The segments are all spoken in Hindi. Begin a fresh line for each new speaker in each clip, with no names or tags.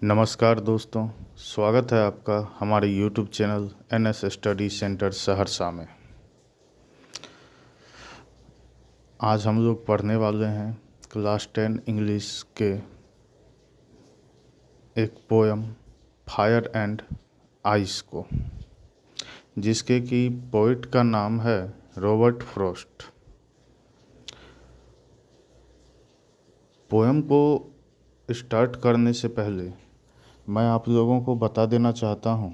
नमस्कार दोस्तों, स्वागत है आपका हमारे YouTube channel NS study centre Saharsa में। आज हम लोग पढ़ने वाले हैं क्लास 10 इंग्लिश के एक पोयम फायर एंड आइस को, जिसके कि पोइट का नाम है रॉबर्ट फ्रॉस्ट। पोयम को स्टार्ट करने से पहले मैं आप लोगों को बता देना चाहता हूँ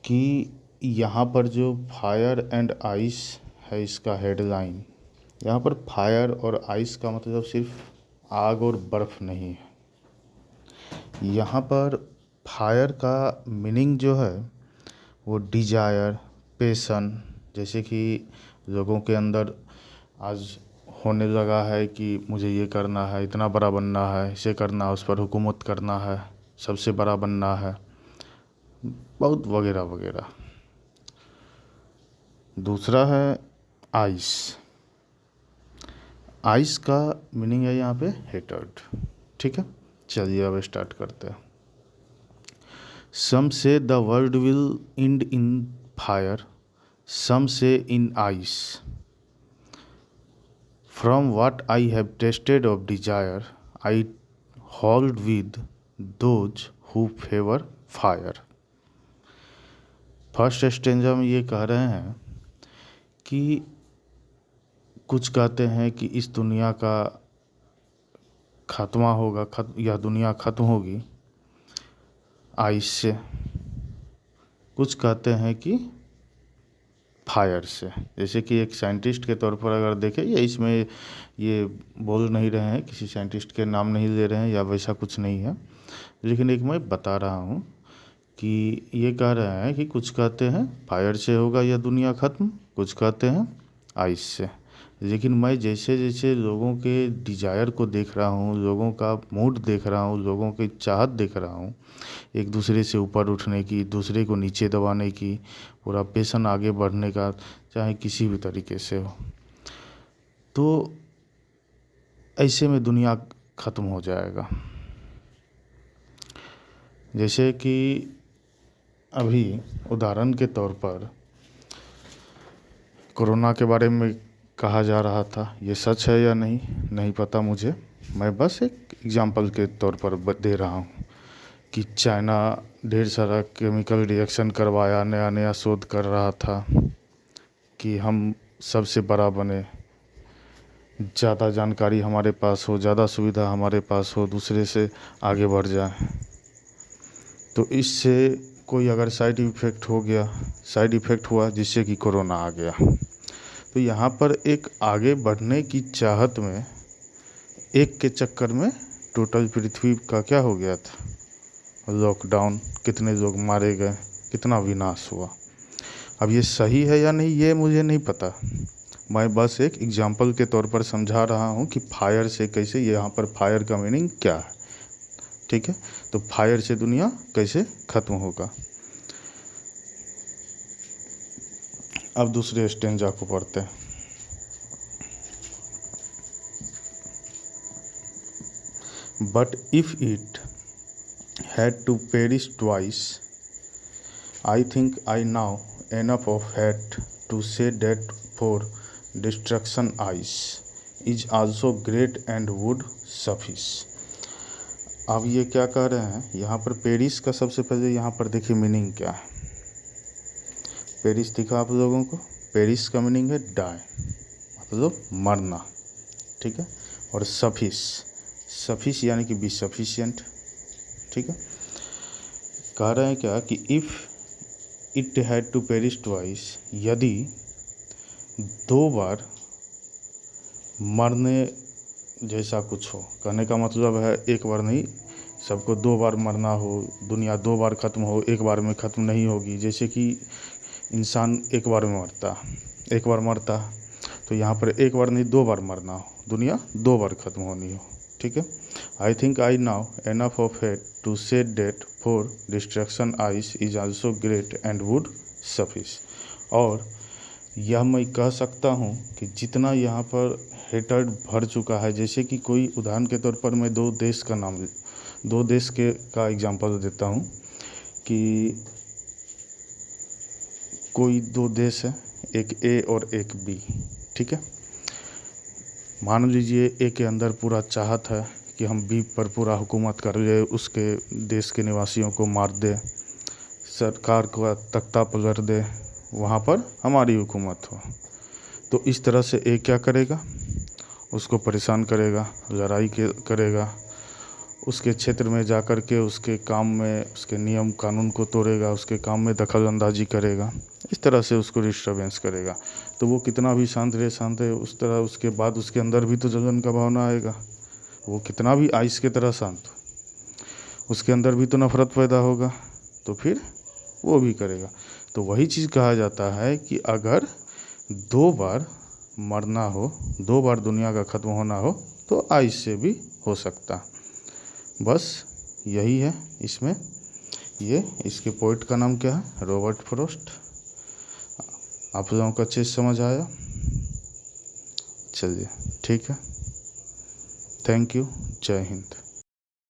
कि यहाँ पर जो फायर एंड आइस है इसका हेडलाइन, यहाँ पर फायर और आइस का मतलब सिर्फ आग और बर्फ़ नहीं है। यहाँ पर फायर का मीनिंग जो है वो डिजायर, पैशन, जैसे कि लोगों के अंदर आज होने लगा है कि मुझे ये करना है, इतना बड़ा बनना है, इसे करना है, उस पर हुकूमत करना है, सबसे बड़ा बनना है, बहुत वगैरह वगैरह। दूसरा है आइस। आइस का मीनिंग है यहाँ पे हेटर्ड। ठीक है, चलिए अब स्टार्ट करते हैं। Some say the world will end in fire, some say in ice. From what I have tasted of desire, I hold with those who favour fire. First stanza में ये कह रहे हैं कि कुछ कहते हैं कि इस दुनिया का खात्मा होगा, यह दुनिया ख़त्म होगी आइस से। कुछ कहते हैं कि फायर से। जैसे कि एक साइंटिस्ट के तौर पर अगर देखें, या इसमें ये बोल नहीं रहे हैं, किसी साइंटिस्ट के नाम नहीं ले रहे हैं या वैसा कुछ नहीं है, लेकिन एक मैं बता रहा हूँ कि ये कह रहे हैं कि कुछ कहते हैं फायर से होगा यह दुनिया ख़त्म, कुछ कहते हैं आइस से। लेकिन मैं जैसे जैसे लोगों के डिजायर को देख रहा हूँ, लोगों का मूड देख रहा हूँ, लोगों की चाहत देख रहा हूँ, एक दूसरे से ऊपर उठने की, दूसरे को नीचे दबाने की, पूरा पैशन आगे बढ़ने का, चाहे किसी भी तरीके से हो, तो ऐसे में दुनिया ख़त्म हो जाएगा। जैसे कि अभी उदाहरण के तौर पर कोरोना के बारे में कहा जा रहा था, ये सच है या नहीं पता मुझे, मैं बस एक एग्जांपल के तौर पर दे रहा हूँ कि चाइना ढेर सारा केमिकल रिएक्शन करवाया, नया नया शोध कर रहा था कि हम सबसे बड़ा बने, ज़्यादा जानकारी हमारे पास हो, ज़्यादा सुविधा हमारे पास हो, दूसरे से आगे बढ़ जाए। तो इससे कोई अगर साइड इफ़ेक्ट हुआ जिससे कि कोरोना आ गया, तो यहाँ पर एक आगे बढ़ने की चाहत में, एक के चक्कर में टोटल पृथ्वी का क्या हो गया था, लॉकडाउन, कितने लोग मारे गए, कितना विनाश हुआ। अब ये सही है या नहीं ये मुझे नहीं पता, मैं बस एक एग्जांपल के तौर पर समझा रहा हूँ कि फायर से कैसे, यहाँ पर फायर का मीनिंग क्या है। ठीक है, तो फायर से दुनिया कैसे ख़त्म होगा। अब दूसरे स्टेंजा को पढ़ते हैं। But if it had to perish twice, I think I now enough of hate to say that for destruction ice is also great and would suffice। अब ये क्या कह रहे हैं, यहाँ पर पेरिस का सबसे पहले यहाँ पर देखिए मीनिंग क्या है। पेरिस दिखा आप लोगों को, पेरिस का मीनिंग है डाई, मतलब मरना। ठीक है, और सफिस यानी कि बी सफिशिएंट। ठीक है, कह रहे हैं क्या कि if it had to perish twice, यदि दो बार मरने जैसा कुछ हो, कहने का मतलब है एक बार नहीं, सबको दो बार मरना हो, दुनिया दो बार ख़त्म हो, एक बार में ख़त्म नहीं होगी। जैसे कि इंसान एक बार में मरता, तो यहाँ पर एक बार नहीं दो बार मरना हो, दुनिया दो बार ख़त्म होनी हो। ठीक है, I think I now enough of hate to say that for destruction ice is also great and would suffice। और यह मैं कह सकता हूँ कि जितना यहाँ पर हेटर्ड भर चुका है, जैसे कि कोई उदाहरण के तौर पर मैं दो देश का नाम दो देश के का एग्जांपल देता हूँ कि कोई दो देश है, एक ए और एक बी, ठीक है। मान लीजिए ए के अंदर पूरा चाहत है कि हम बी पर पूरा हुकूमत कर ले, उसके देश के निवासियों को मार दे, सरकार को तख्ता पलट दे, वहाँ पर हमारी हुकूमत हो। तो इस तरह से ए क्या करेगा, उसको परेशान करेगा, लड़ाई करेगा, उसके क्षेत्र में जा कर के उसके काम में, उसके नियम कानून को तोड़ेगा, उसके काम में दखल अंदाजी करेगा, इस तरह से उसको डिस्टर्बेंस करेगा। तो वो कितना भी शांत रहे उस तरह उसके बाद उसके अंदर भी तो जलन का भावना आएगा। वो कितना भी आइस के तरह शांत, उसके अंदर भी तो नफरत पैदा होगा, तो फिर वो भी करेगा। तो वही चीज़ कहा जाता है कि अगर 2 बार मरना हो, 2 बार दुनिया का ख़त्म होना हो, तो आइस से भी हो सकता। बस यही है इसमें। ये इसके पोइट का नाम क्या है, रॉबर्ट फ्रॉस्ट। आप लोगों को अच्छे से समझ आया? चलिए ठीक है, थैंक यू, जय हिंद।